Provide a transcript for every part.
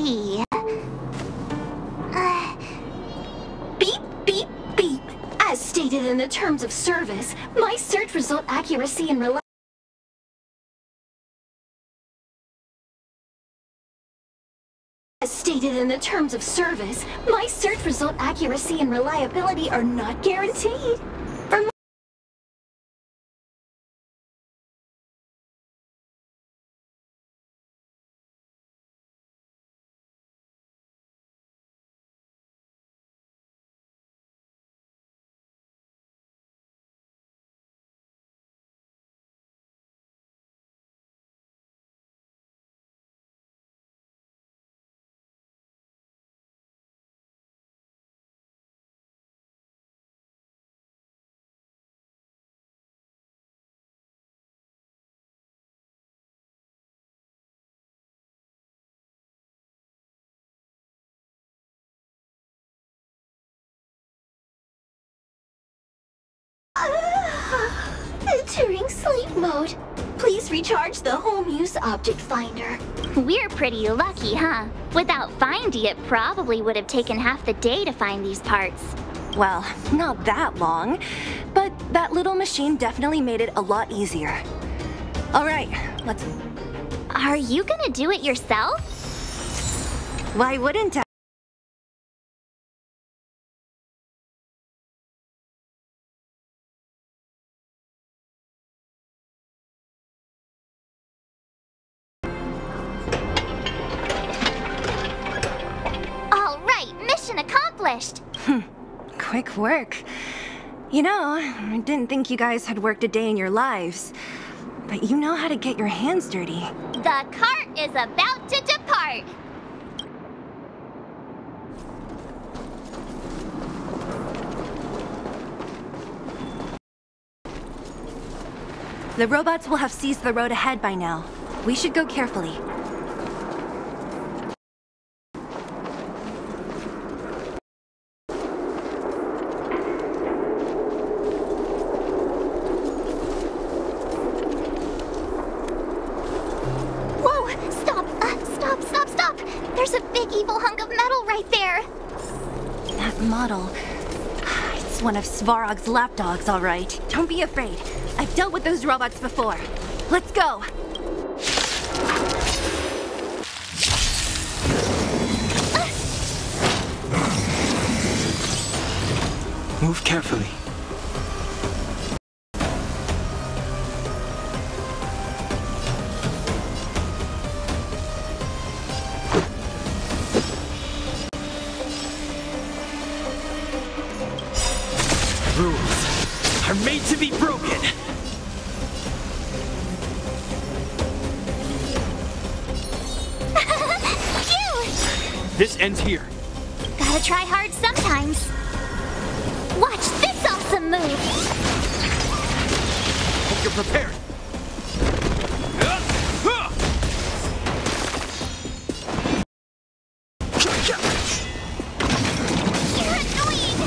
see. Beep, beep, beep. As stated in the terms of service, my search result accuracy and reliability. As stated in the terms of service, my search result accuracy and reliability are not guaranteed. For entering sleep mode. Please recharge the home use object finder. We're pretty lucky, huh? Without Findy, it probably would have taken half the day to find these parts. Well, not that long, but that little machine definitely made it a lot easier. All right, let's... Are you gonna do it yourself? Why wouldn't I? All right, mission accomplished! Quick work. You know, I didn't think you guys had worked a day in your lives, but you know how to get your hands dirty. The cart is about to depart! The robots will have seized the road ahead by now. We should go carefully. Whoa! Stop! Stop! There's a big evil hunk of metal right there! That model... It's one of Svarog's lapdogs, all right. Don't be afraid. I've dealt with those robots before. Let's go! Move carefully. Rules are made to be broken. Phew! This ends here. Gotta try hard sometimes. Watch this awesome move! Hope you're prepared. You're annoying!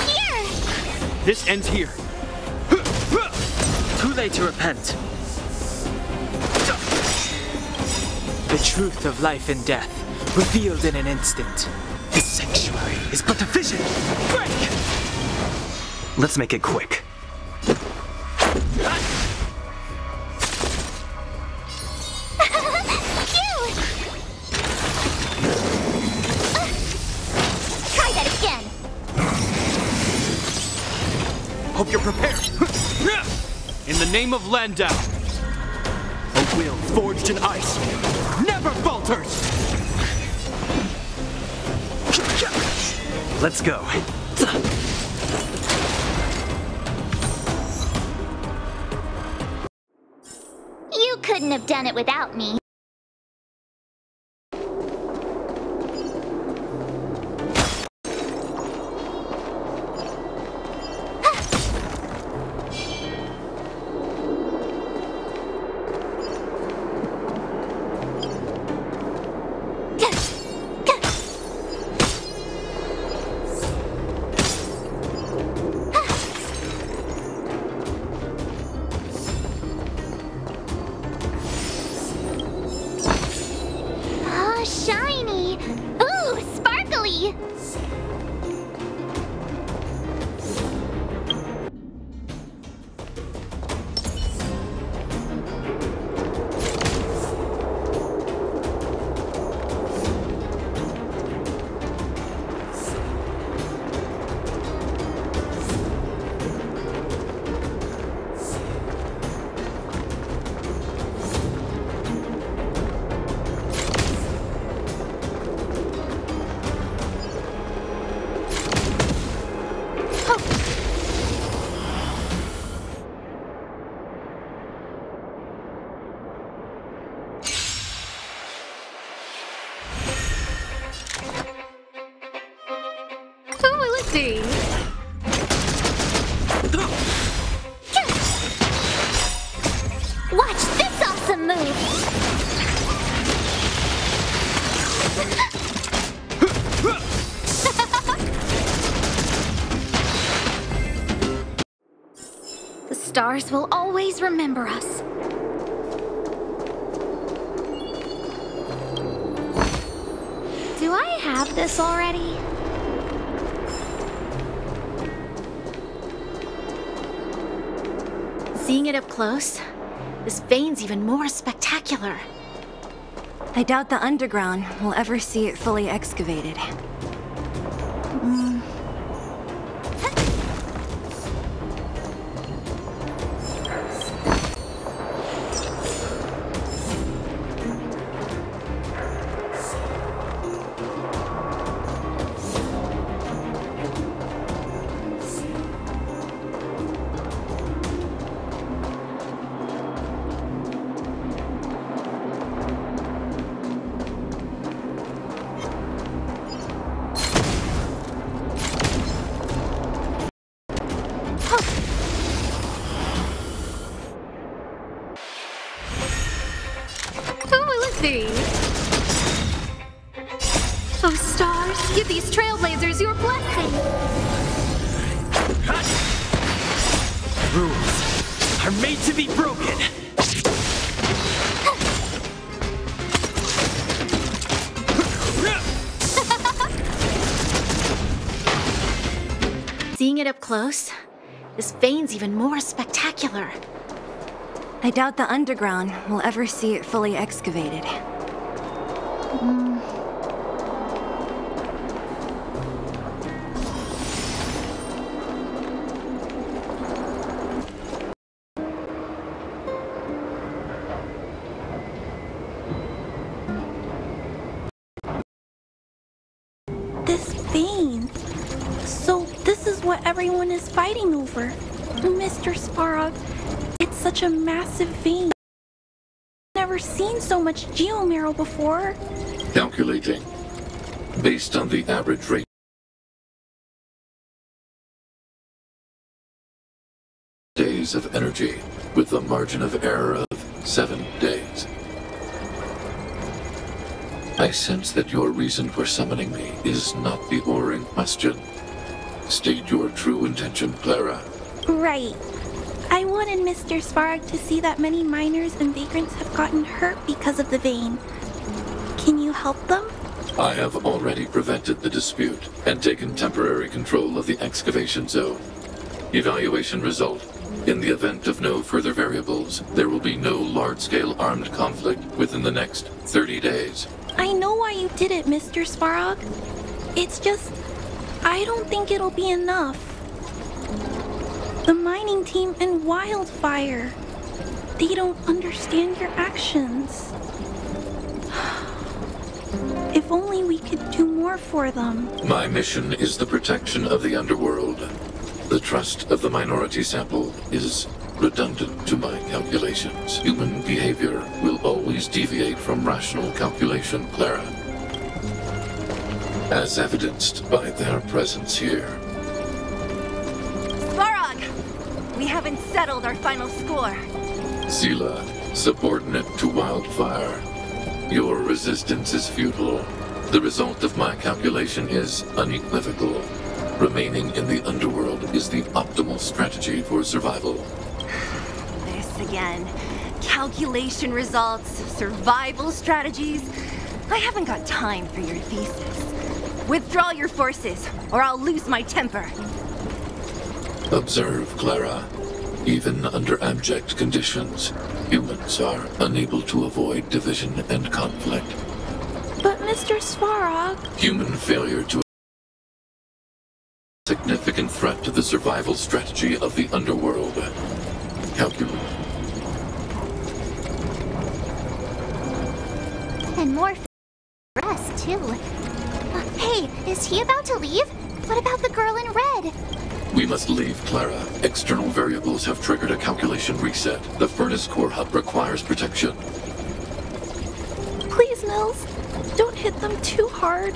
Here! This ends here. Too late to repent. The truth of life and death, revealed in an instant. This sanctuary is but a vision. Break! Let's make it quick. Try that again. Hope you're prepared. In the name of Landau, a will forged in ice never falters. Let's go. You couldn't have done it without me. stars will always remember us. Do I have this already? Seeing it up close, this vein's even more spectacular. I doubt the underground will ever see it fully excavated. Oh, stars, give these trailblazers your blessing. Rules are made to be broken. Seeing it up close, this vein's even more spectacular. I doubt the underground will ever see it fully excavated. This vein. So this is what everyone is fighting over. Mr. Svarog, it's such a massive vein. I've never seen so much geomarrow before. Calculating. Based on the average rate days of energy, with a margin of error of 7 days. I sense that your reason for summoning me is not the ore in question. State your true intention, Clara. Right. I wanted Mr. Svarog to see that many miners and vagrants have gotten hurt because of the vein. Can you help them? I have already prevented the dispute and taken temporary control of the excavation zone. Evaluation result. In the event of no further variables, there will be no large-scale armed conflict within the next 30 days. I know why you did it, Mr. Svarog. It's just, I don't think it'll be enough. The mining team and Wildfire, they don't understand your actions. If only we could do more for them. My mission is the protection of the underworld. The trust of the minority sample is redundant to my calculations. Human behavior will always deviate from rational calculation, Clara. As evidenced by their presence here. Svarog! We haven't settled our final score. Sela, subordinate to Wildfire. Your resistance is futile. The result of my calculation is unequivocal. Remaining in the underworld is the optimal strategy for survival. This again. Calculation results, survival strategies. I haven't got time for your thesis. Withdraw your forces, or I'll lose my temper. Observe, Clara. Even under abject conditions, humans are unable to avoid division and conflict. But Mr. Svarog... Human failure to significant threat to the survival strategy of the underworld. Calculate. And more for us, too. Hey, is he about to leave? What about the girl in red? We must leave, Clara. External variables have triggered a calculation reset. The furnace core hub requires protection. Please, Nils, don't hit them too hard.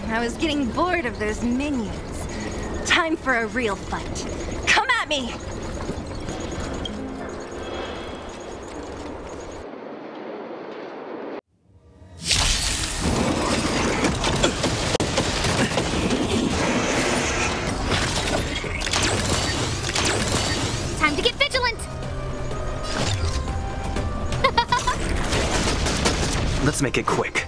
I was getting bored of those minions. Time for a real fight. Come at me! Time Let's make it quick.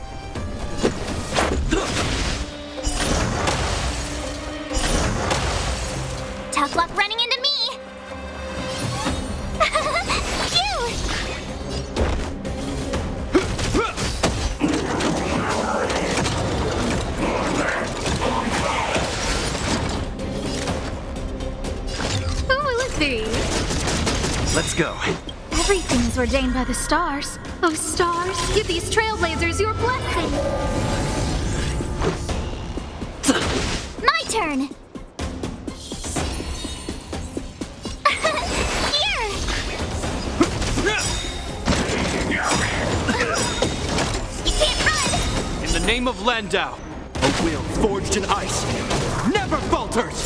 Tough luck running into me! Phew! Oh, let's see. Let's go. Everything is ordained by the stars. Oh, stars, give these trailblazers your blessing. My turn! Here! You can't run! In the name of Landau, a will forged in ice never falters!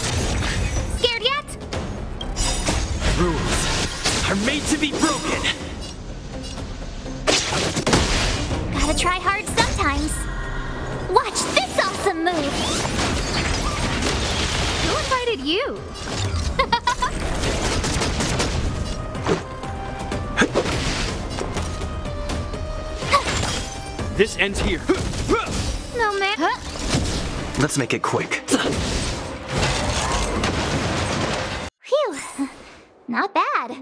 Scared yet? Rules are made to be broken. Gotta try hard sometimes. Watch this awesome move! Who invited you? This ends here. No, man. Let's make it quick. Phew, not bad.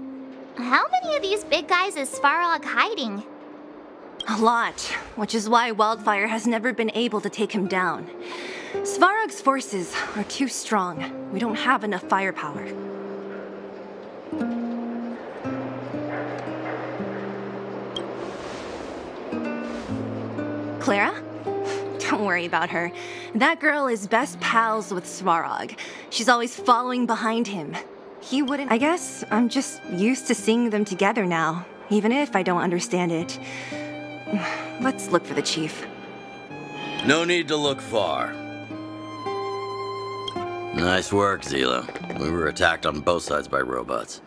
How many of these big guys is Svarog hiding? A lot, which is why Wildfire has never been able to take him down. Svarog's forces are too strong. We don't have enough firepower. Clara? Don't worry about her. That girl is best pals with Svarog. She's always following behind him. He wouldn't... I guess I'm just used to seeing them together now, even if I don't understand it. Let's look for the chief. No need to look far. Nice work, Zila. We were attacked on both sides by robots.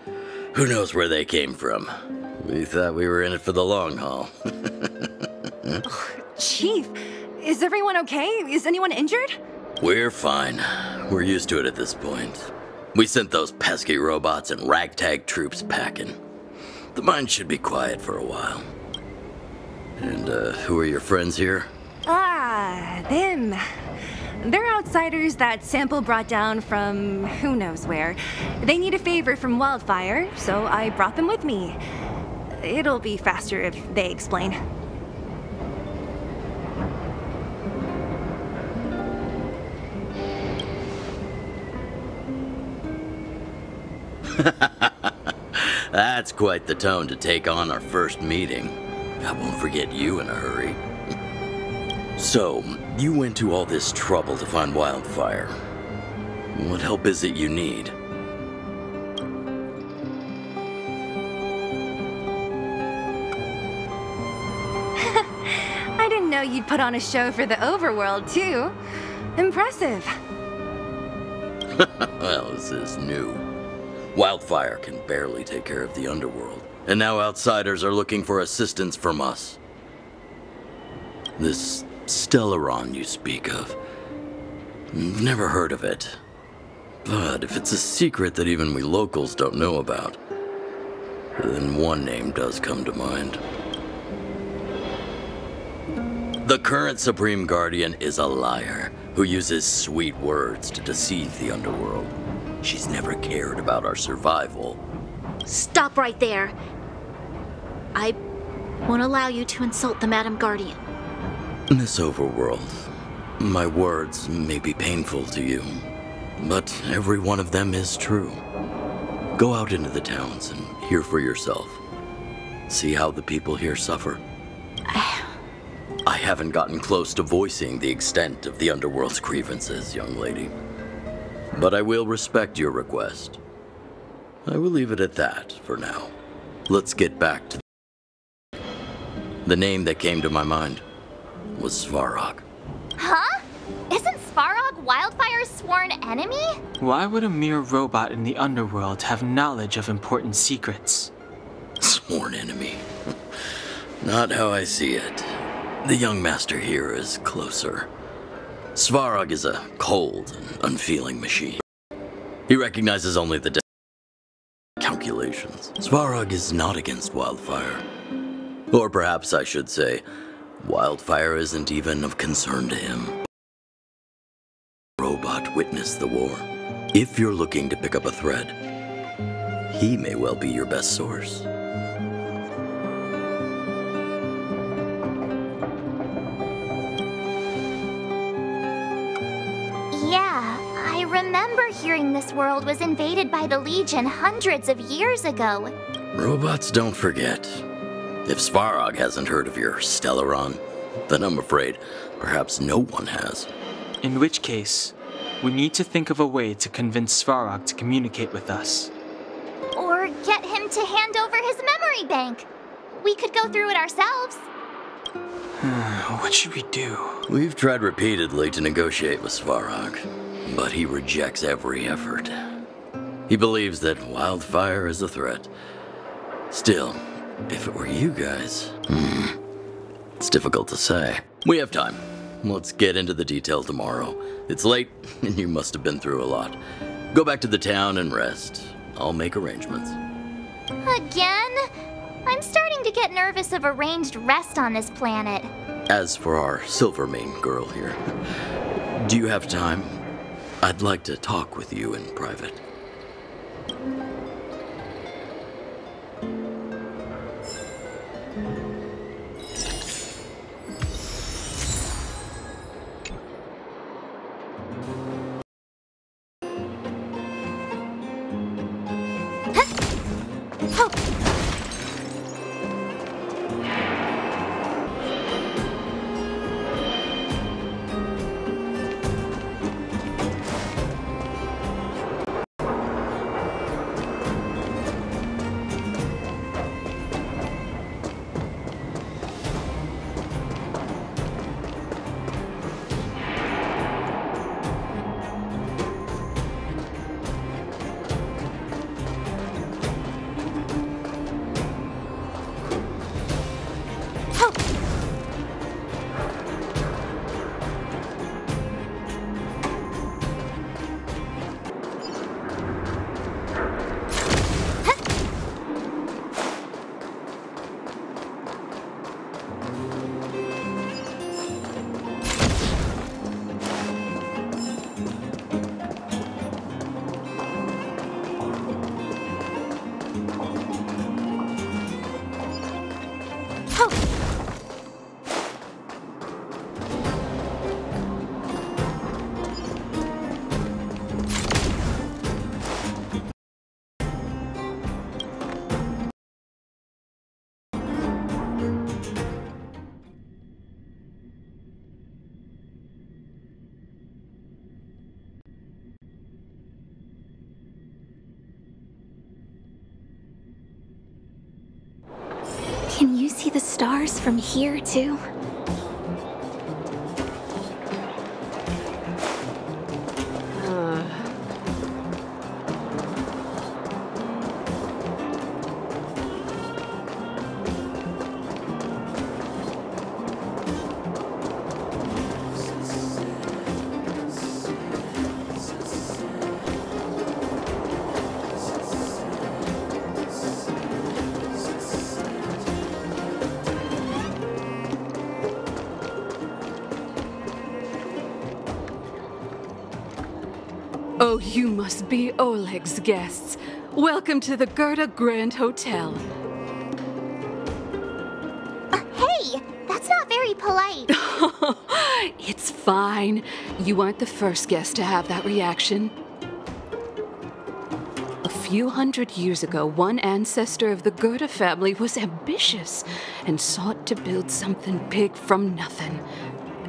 Who knows where they came from? We thought we were in it for the long haul. Chief, is everyone okay? Is anyone injured? We're fine. We're used to it at this point. We sent those pesky robots and ragtag troops packing. The mine should be quiet for a while. And, who are your friends here? Ah, them. They're outsiders that Sample brought down from who knows where. They need a favor from Wildfire, so I brought them with me. It'll be faster if they explain. That's quite the tone to take on our first meeting. I won't forget you in a hurry. So, you went to all this trouble to find Wildfire. What help is it you need? I didn't know you'd put on a show for the overworld, too. Impressive. Well, this is new. Wildfire can barely take care of the underworld, and now outsiders are looking for assistance from us. This Stellaron you speak of, never heard of it. But if it's a secret that even we locals don't know about, then one name does come to mind. The current Supreme Guardian is a liar who uses sweet words to deceive the underworld. She's never cared about our survival. Stop right there. I won't allow you to insult the Madam Guardian. In this overworld, my words may be painful to you, but every one of them is true. Go out into the towns and hear for yourself. See how the people here suffer. I haven't gotten close to voicing the extent of the underworld's grievances, young lady. But I will respect your request. I will leave it at that for now. Let's get back to the name that came to my mind was Svarog. Huh? Isn't Svarog Wildfire's sworn enemy? Why would a mere robot in the underworld have knowledge of important secrets? Sworn enemy. Not how I see it. The young master here is closer. Svarog is a cold and unfeeling machine. He recognizes only the calculations. Svarog is not against Wildfire. Or perhaps I should say, Wildfire isn't even of concern to him. Robot witnessed the war. If you're looking to pick up a thread, he may well be your best source. Yeah, I remember hearing this world was invaded by the Legion hundreds of years ago. Robots don't forget. If Svarog hasn't heard of your Stellaron, then I'm afraid perhaps no one has. In which case, we need to think of a way to convince Svarog to communicate with us. Or get him to hand over his memory bank. We could go through it ourselves. What should we do? We've tried repeatedly to negotiate with Svarog, but he rejects every effort. He believes that wildfire is a threat. Still, if it were you guys, it's difficult to say. We have time. Let's get into the details tomorrow. It's late, and you must have been through a lot. Go back to the town and rest. I'll make arrangements. Again? I'm starting to get nervous of arranged rest on this planet. As for our Silvermane girl here, do you have time? I'd like to talk with you in private. Can you see the stars from here, too? Oh, you must be Oleg's guests. Welcome to the Gerda Grand Hotel. Hey, that's not very polite. It's fine. You aren't the first guest to have that reaction. A few hundred years ago, one ancestor of the Gerda family was ambitious and sought to build something big from nothing.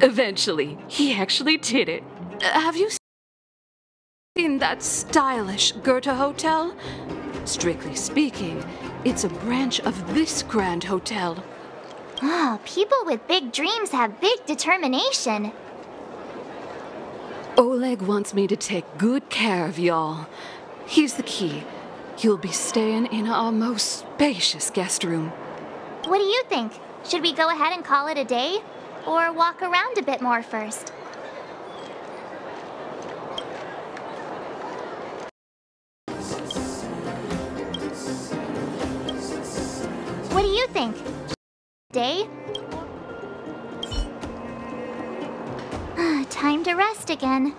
Eventually, he actually did it. Have you seen that stylish Gerda hotel? Strictly speaking, it's a branch of this grand hotel. Oh, people with big dreams have big determination. Oleg wants me to take good care of y'all. Here's the key. You'll be staying in our most spacious guest room. What do you think? Should we go ahead and call it a day? Or walk around a bit more first? What do you think? Day? time to rest again.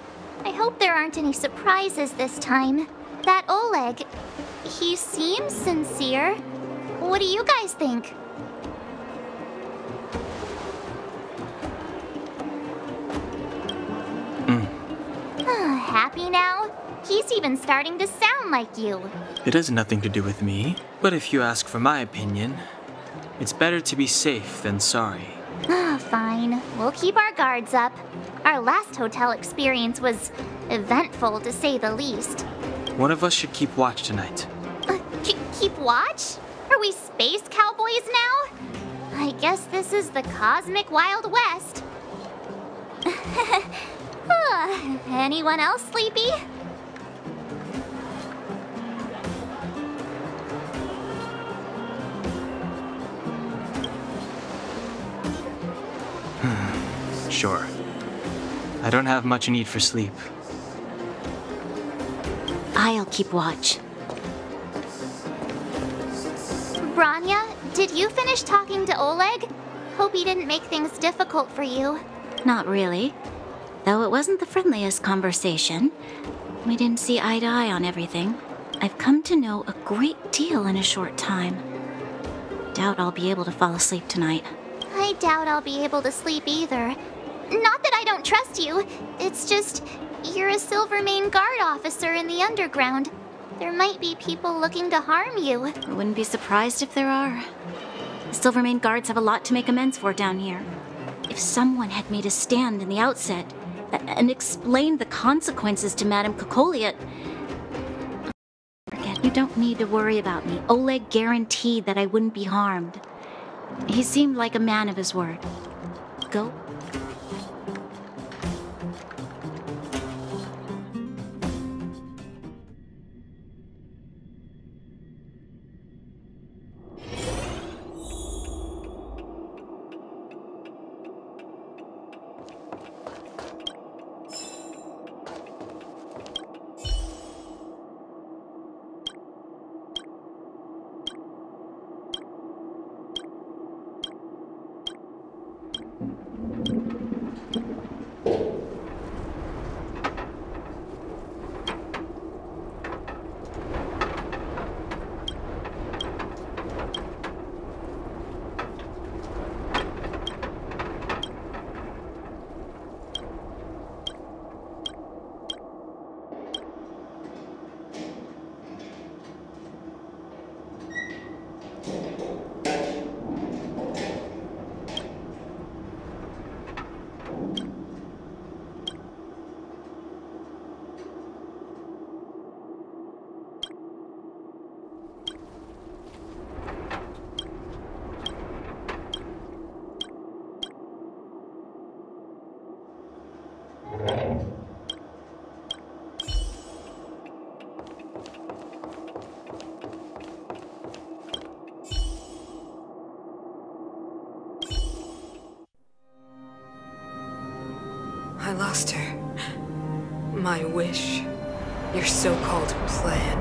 I hope there aren't any surprises this time. That Oleg, he seems sincere. What do you guys think? Happy now? He's even starting to sound like you. It has nothing to do with me, but if you ask for my opinion, it's better to be safe than sorry. Fine. We'll keep our guards up. Our last hotel experience was eventful, to say the least. One of us should keep watch tonight. Keep watch? Are we space cowboys now? I guess this is the cosmic Wild West. Anyone else sleepy? Sure. I don't have much need for sleep. I'll keep watch. Branya, did you finish talking to Oleg? Hope he didn't make things difficult for you. Not really. Though it wasn't the friendliest conversation. We didn't see eye to eye on everything. I've come to know a great deal in a short time. Doubt I'll be able to fall asleep tonight. I doubt I'll be able to sleep either. Not that I don't trust you. It's just, you're a Silvermane Guard officer in the underground. There might be people looking to harm you. I wouldn't be surprised if there are. The Silvermane Guards have a lot to make amends for down here. If someone had made a stand in the outset and explained the consequences to Madame Kokoliet... Forget, you don't need to worry about me. Oleg guaranteed that I wouldn't be harmed. He seemed like a man of his word. Go. I lost her. My wish. Your so-called plan.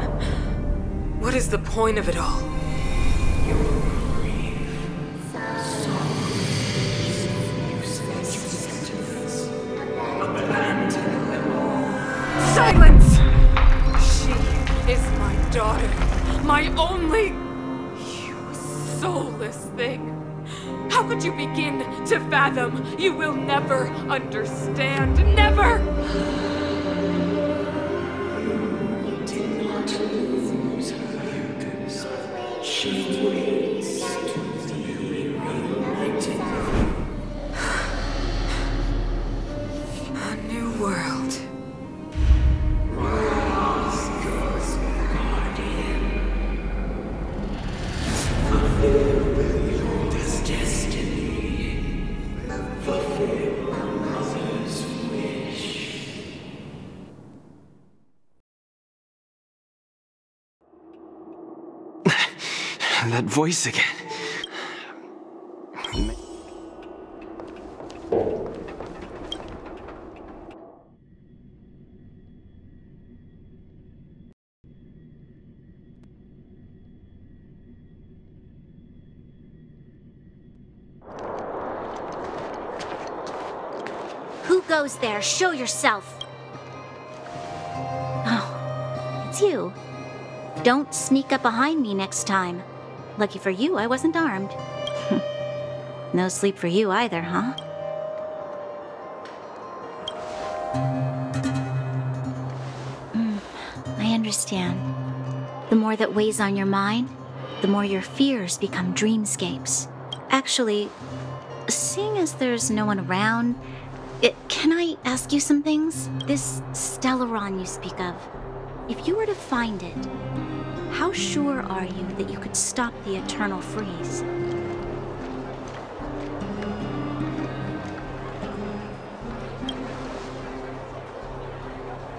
What is the point of it all? Silence! She is my daughter. My only... You soulless thing. How could you begin to fathom? You will never understand. Never! You did not lose her. She waits to be reunited. A new world. Rise, God's guardian. Fulfill your destiny. Fulfill a mother's wish. That voice again. goes there? Show yourself. Oh, it's you. Don't sneak up behind me next time. Lucky for you, I wasn't armed. No sleep for you either, huh? I understand. The more that weighs on your mind, the more your fears become dreamscapes. Actually, seeing as there's no one around, can I ask you some things? This Stellaron you speak of, if you were to find it, how sure are you that you could stop the eternal freeze?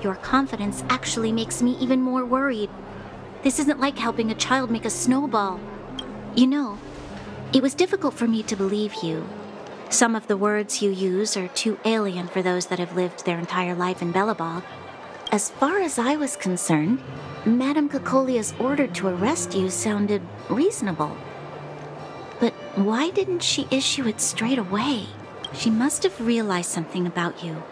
Your confidence actually makes me even more worried. This isn't like helping a child make a snowball. You know, it was difficult for me to believe you. Some of the words you use are too alien for those that have lived their entire life in Belobog. As far as I was concerned, Madame Cocolia's order to arrest you sounded reasonable. But why didn't she issue it straight away? She must have realized something about you.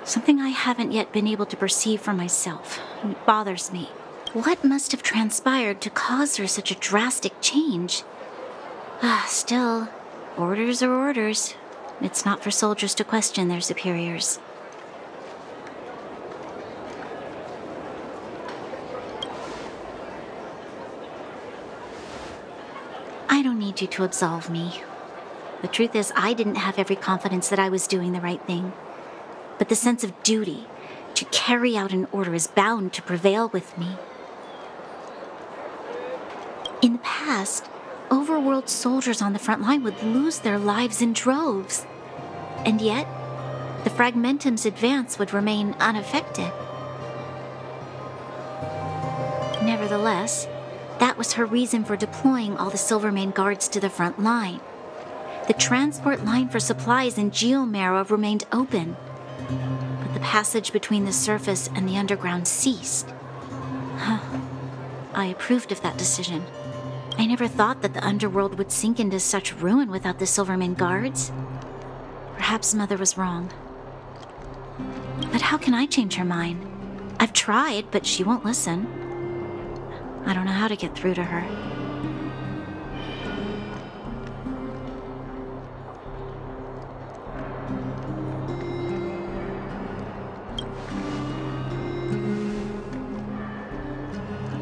Something I haven't yet been able to perceive for myself. It bothers me. What must have transpired to cause her such a drastic change? Still, orders are orders. It's not for soldiers to question their superiors. I don't need you to absolve me. The truth is, I didn't have every confidence that I was doing the right thing. But the sense of duty to carry out an order is bound to prevail with me. In the past, overworld soldiers on the front line would lose their lives in droves. And yet, the Fragmentum's advance would remain unaffected. Nevertheless, that was her reason for deploying all the Silvermane guards to the front line. The transport line for supplies in Geomera remained open, but the passage between the surface and the underground ceased. I approved of that decision. I never thought that the underworld would sink into such ruin without the Silvermane guards. Perhaps Mother was wrong. But how can I change her mind? I've tried, but she won't listen. I don't know how to get through to her.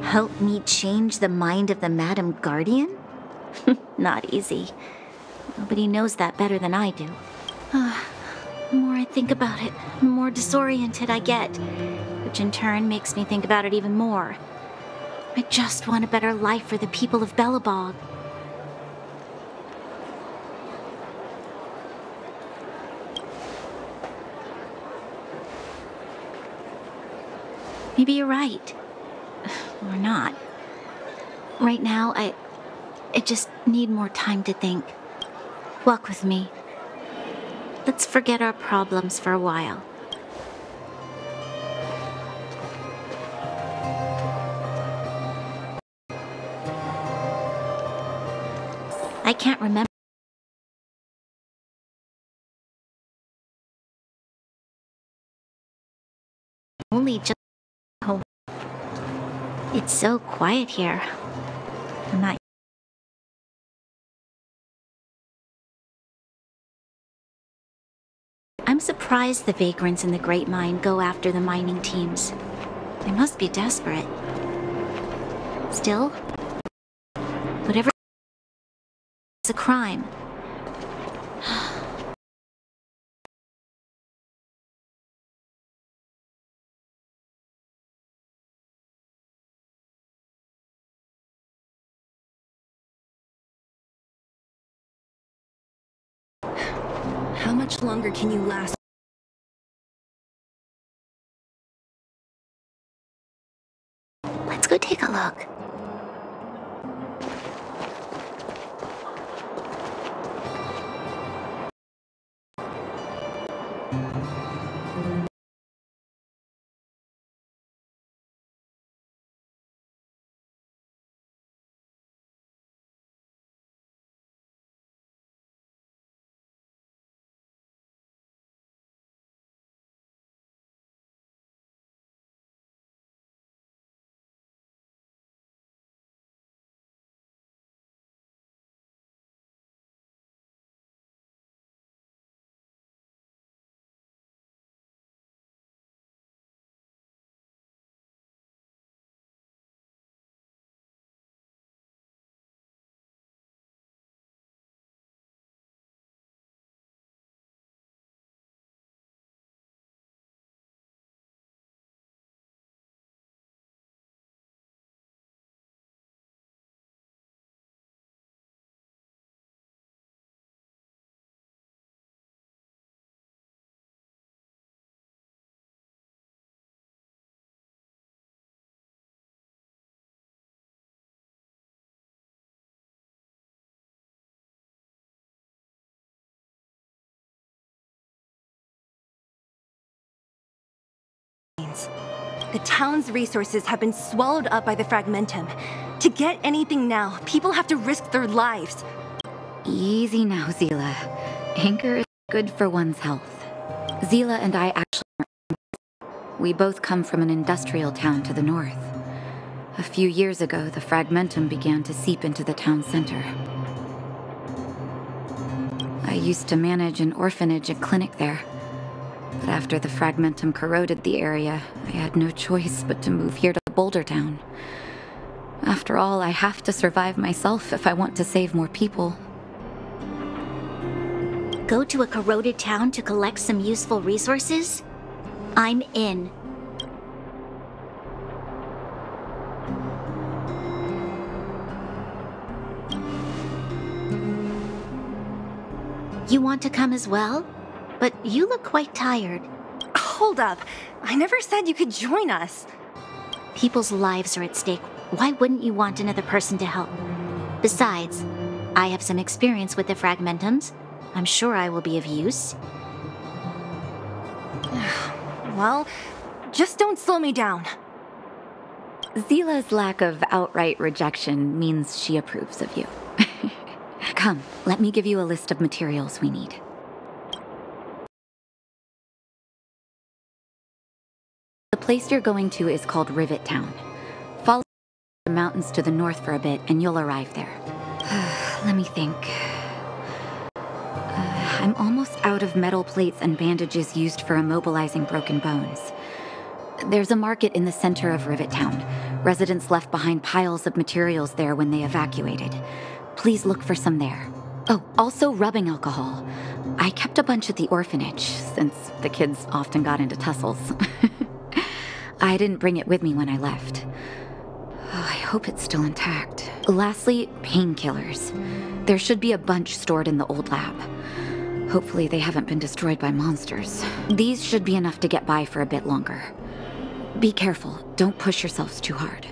Help me change the mind of the Madam Guardian? Not easy. Nobody knows that better than I do. The more I think about it, the more disoriented I get, which in turn makes me think about it even more. I just want a better life for the people of Belobog. Maybe you're right. Or not. Right now, I just need more time to think. Walk with me. Let's forget our problems for a while. I can't remember. Only just home. It's so quiet here. I'm surprised the vagrants in the Great Mine go after the mining teams. They must be desperate. Still, whatever is a crime. How much longer can you last? Let's go take a look. citizens. The town's resources have been swallowed up by the fragmentum. To get anything now, people have to risk their lives. Easy now, Zila. Anger is good for one's health. Zila and I actually aren't. We both come from an industrial town to the north. A few years ago, the fragmentum began to seep into the town center. I used to manage an orphanage and clinic there. But after the fragmentum corroded the area, I had no choice but to move here to Boulder Town. After all, I have to survive myself if I want to save more people. Go to a corroded town to collect some useful resources? I'm in. You want to come as well? But you look quite tired. Hold up. I never said you could join us. People's lives are at stake. Why wouldn't you want another person to help? Besides, I have some experience with the fragmentums. I'm sure I will be of use. Well, just don't slow me down. Zila's lack of outright rejection means she approves of you. Come, let me give you a list of materials we need. The place you're going to is called Rivet Town. Follow the mountains to the north for a bit and you'll arrive there. Let me think. I'm almost out of metal plates and bandages used for immobilizing broken bones. There's a market in the center of Rivet Town. Residents left behind piles of materials there when they evacuated. Please look for some there. Oh, also rubbing alcohol. I kept a bunch at the orphanage, since the kids often got into tussles. I didn't bring it with me when I left. Oh, I hope it's still intact. Lastly, painkillers. There should be a bunch stored in the old lab. Hopefully they haven't been destroyed by monsters. These should be enough to get by for a bit longer. Be careful, don't push yourselves too hard.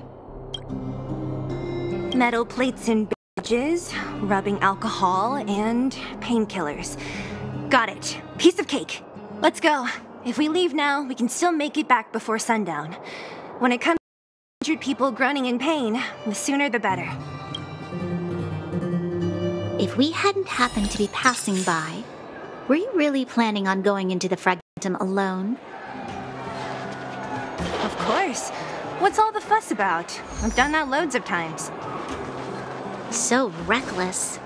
Metal plates and bandages, rubbing alcohol, and painkillers. Got it. Piece of cake. Let's go. If we leave now, we can still make it back before sundown. When it comes to 100 people groaning in pain, the sooner the better. If we hadn't happened to be passing by, were you really planning on going into the fragmentum alone? Of course. What's all the fuss about? I've done that loads of times. So reckless.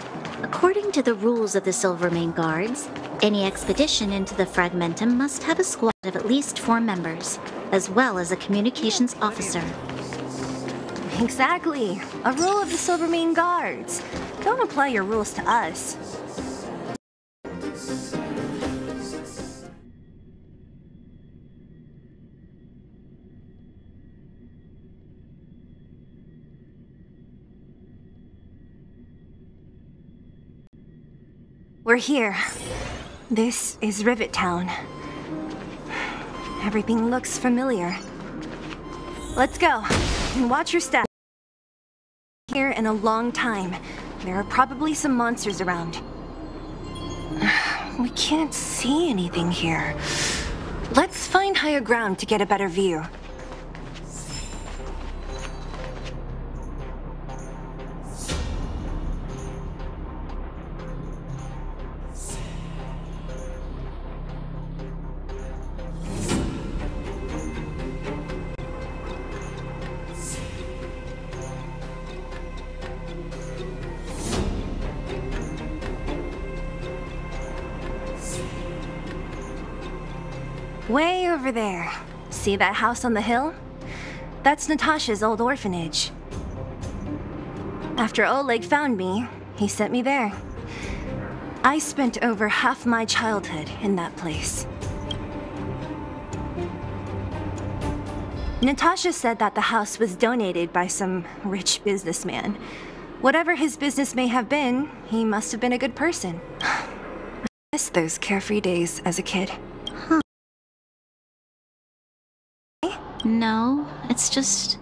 According to the rules of the Silvermane Guards, any expedition into the fragmentum must have a squad of at least 4 members, as well as a communications officer. Exactly. A rule of the Silvermane Guards. Don't apply your rules to us. We're here. This is Rivet Town. Everything looks familiar. Let's go, and watch your step. Here in a long time. There are probably some monsters around. We can't see anything here. Let's find higher ground to get a better view. Way over there. See that house on the hill? That's Natasha's old orphanage. After Oleg found me, he sent me there. I spent over half my childhood in that place. Natasha said that the house was donated by some rich businessman. Whatever his business may have been, he must have been a good person. I miss those carefree days as a kid. No, it's just...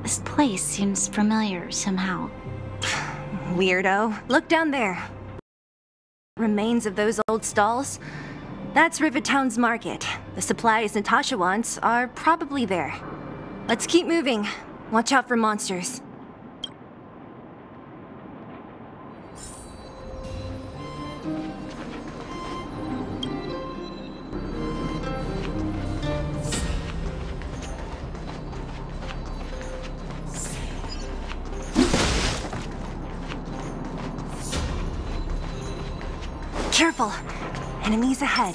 this place seems familiar somehow. Weirdo. Look down there. Remains of those old stalls? That's Rivet Town's market. The supplies Natasha wants are probably there. Let's keep moving. Watch out for monsters. Careful! Enemies ahead.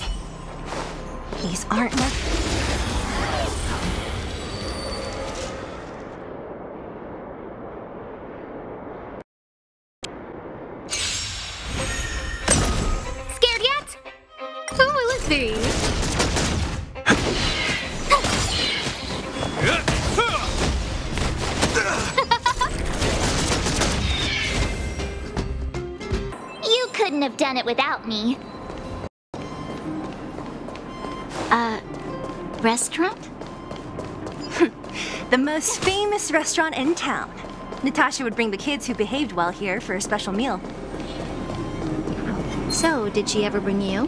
These aren't like... Scared yet? Who will it be? You couldn't have done it without me. Restaurant? The most famous restaurant in town. Natasha would bring the kids who behaved well here for a special meal. So, did she ever bring you?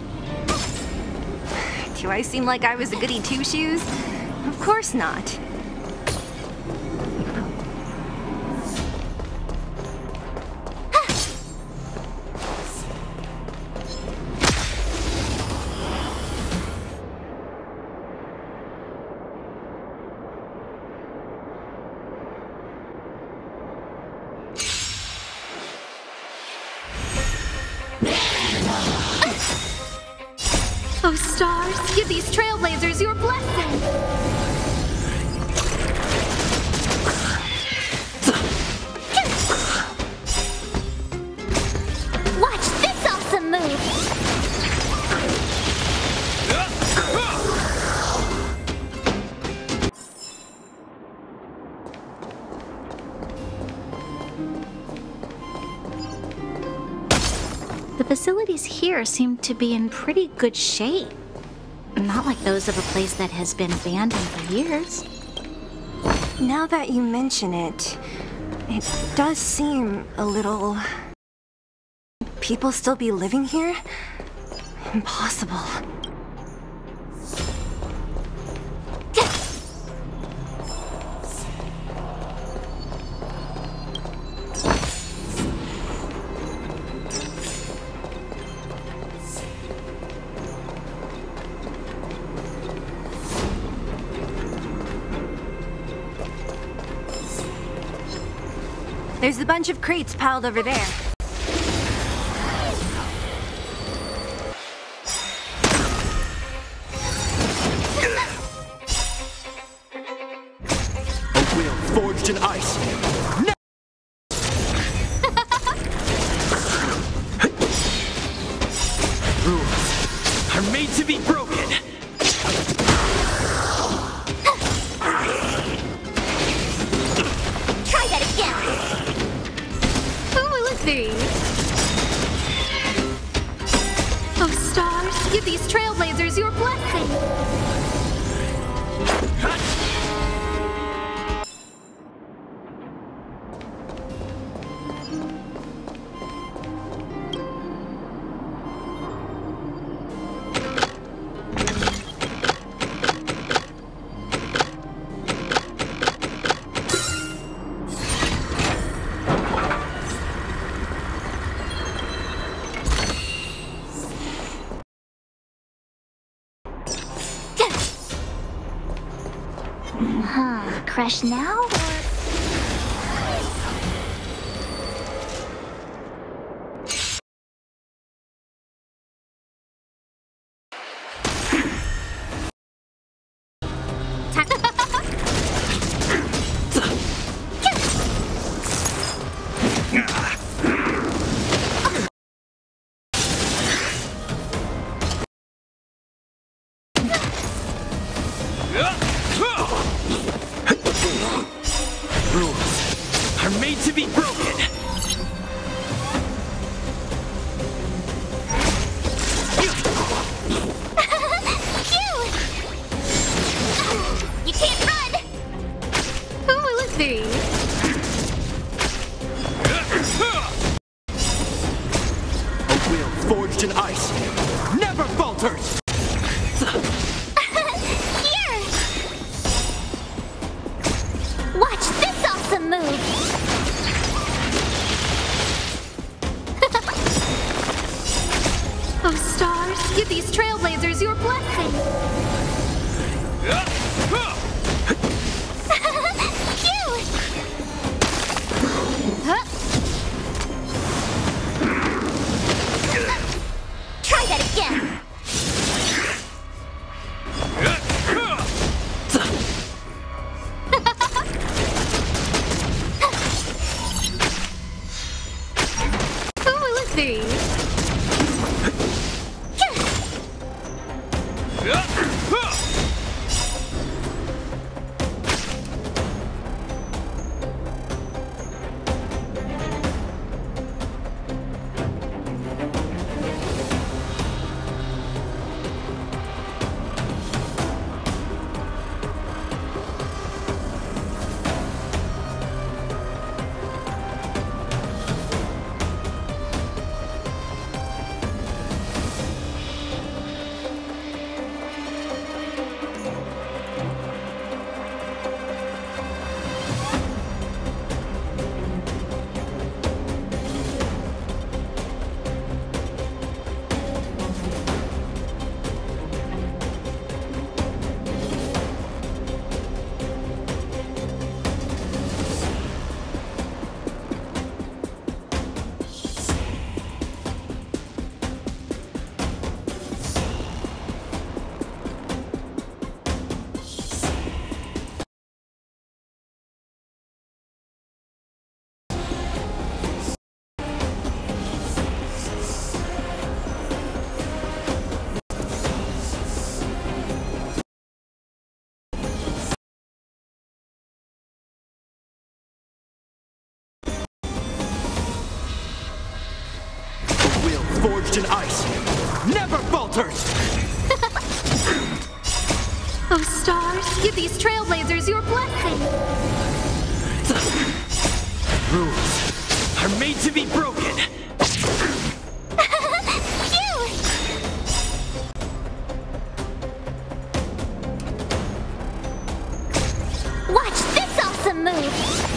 Do I seem like I was a goody two-shoes? Of course not. Oh, stars, give these trailblazers your blessing! Watch this awesome move! The facilities here seem to be in pretty good shape. Not like those of a place that has been abandoned for years. Now that you mention it, it does seem a little... People still be living here? Impossible. There's a bunch of crates piled over there. A will forged in ice. Rules are made to be broken. Try that again! Who will it be? Oh, stars, give these trailblazers your blessing! Crush now, or... Rules are made to be broken. You can't run! Who will it be? A will forged in ice never falters. move. Oh, stars, give these trailblazers your blessing. Cute! Huh? Try that again. Oh, let's see. Forged in ice, never falters! Oh, stars, give these trailblazers your blessing. Rules are made to be broken. Cute! Watch this awesome move!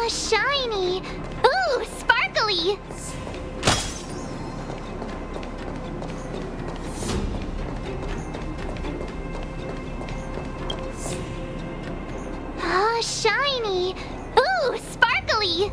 Shiny! Ooh, sparkly! Ah, shiny! Ooh, sparkly!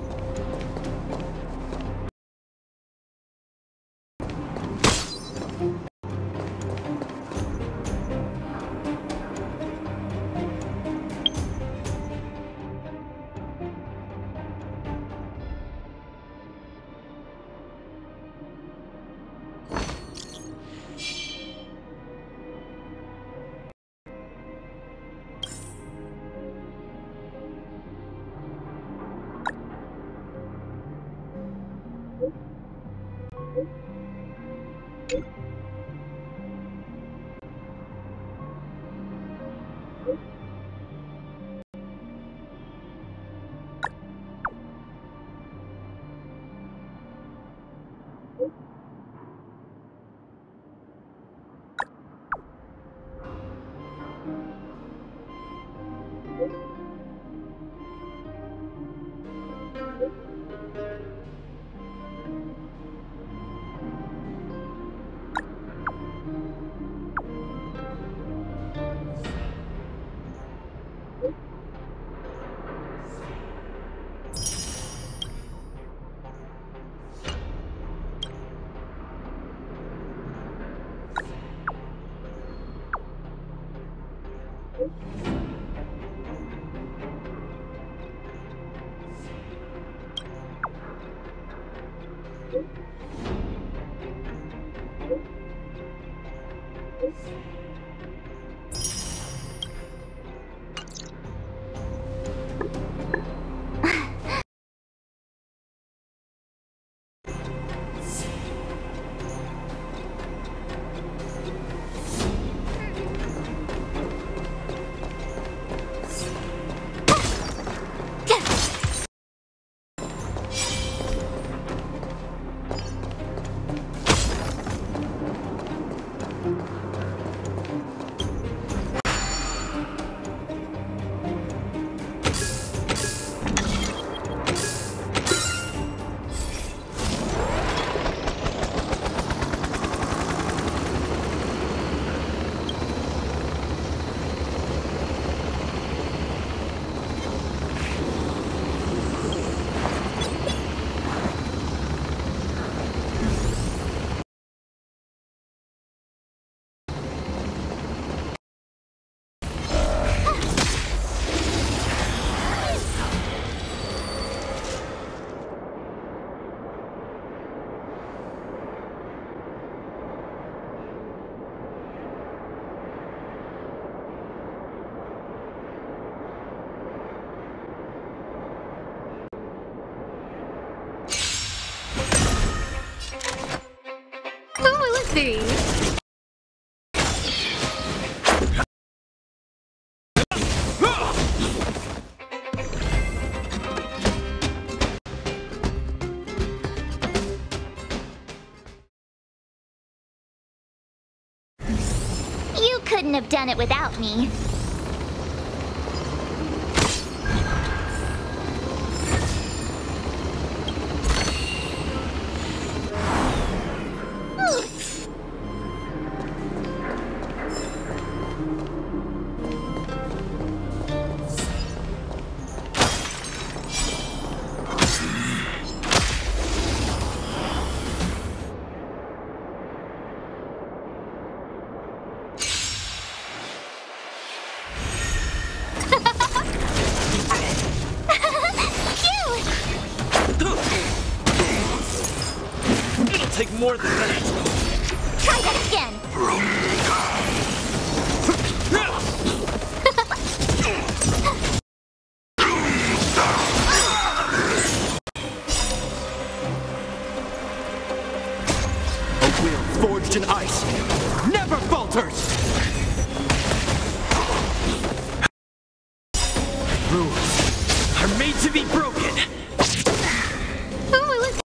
Who will it be? You couldn't have done it without me. Take more than that. Try that again. A will forged in ice never falters! Rules are made to be broken! Who will it be?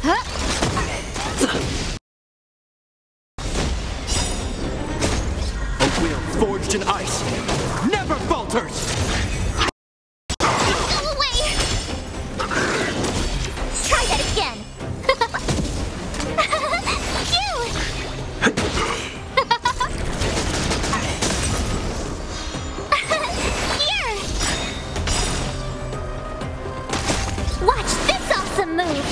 A will forged in ice never falters! Go away! Try that again. Here! Watch this awesome move!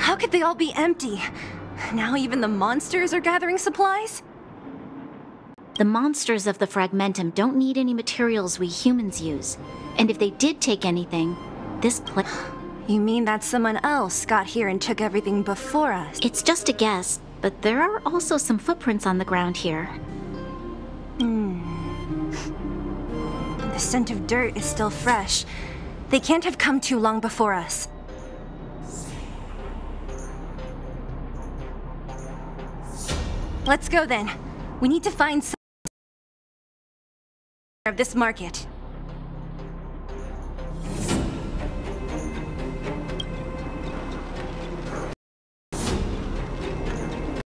How could they all be empty? Now even the monsters are gathering supplies? The monsters of the Fragmentum don't need any materials we humans use. And if they did take anything, this place... You mean that someone else got here and took everything before us? It's just a guess, but there are also some footprints on the ground here. The scent of dirt is still fresh. They can't have come too long before us. Let's go then. We need to find some of this market.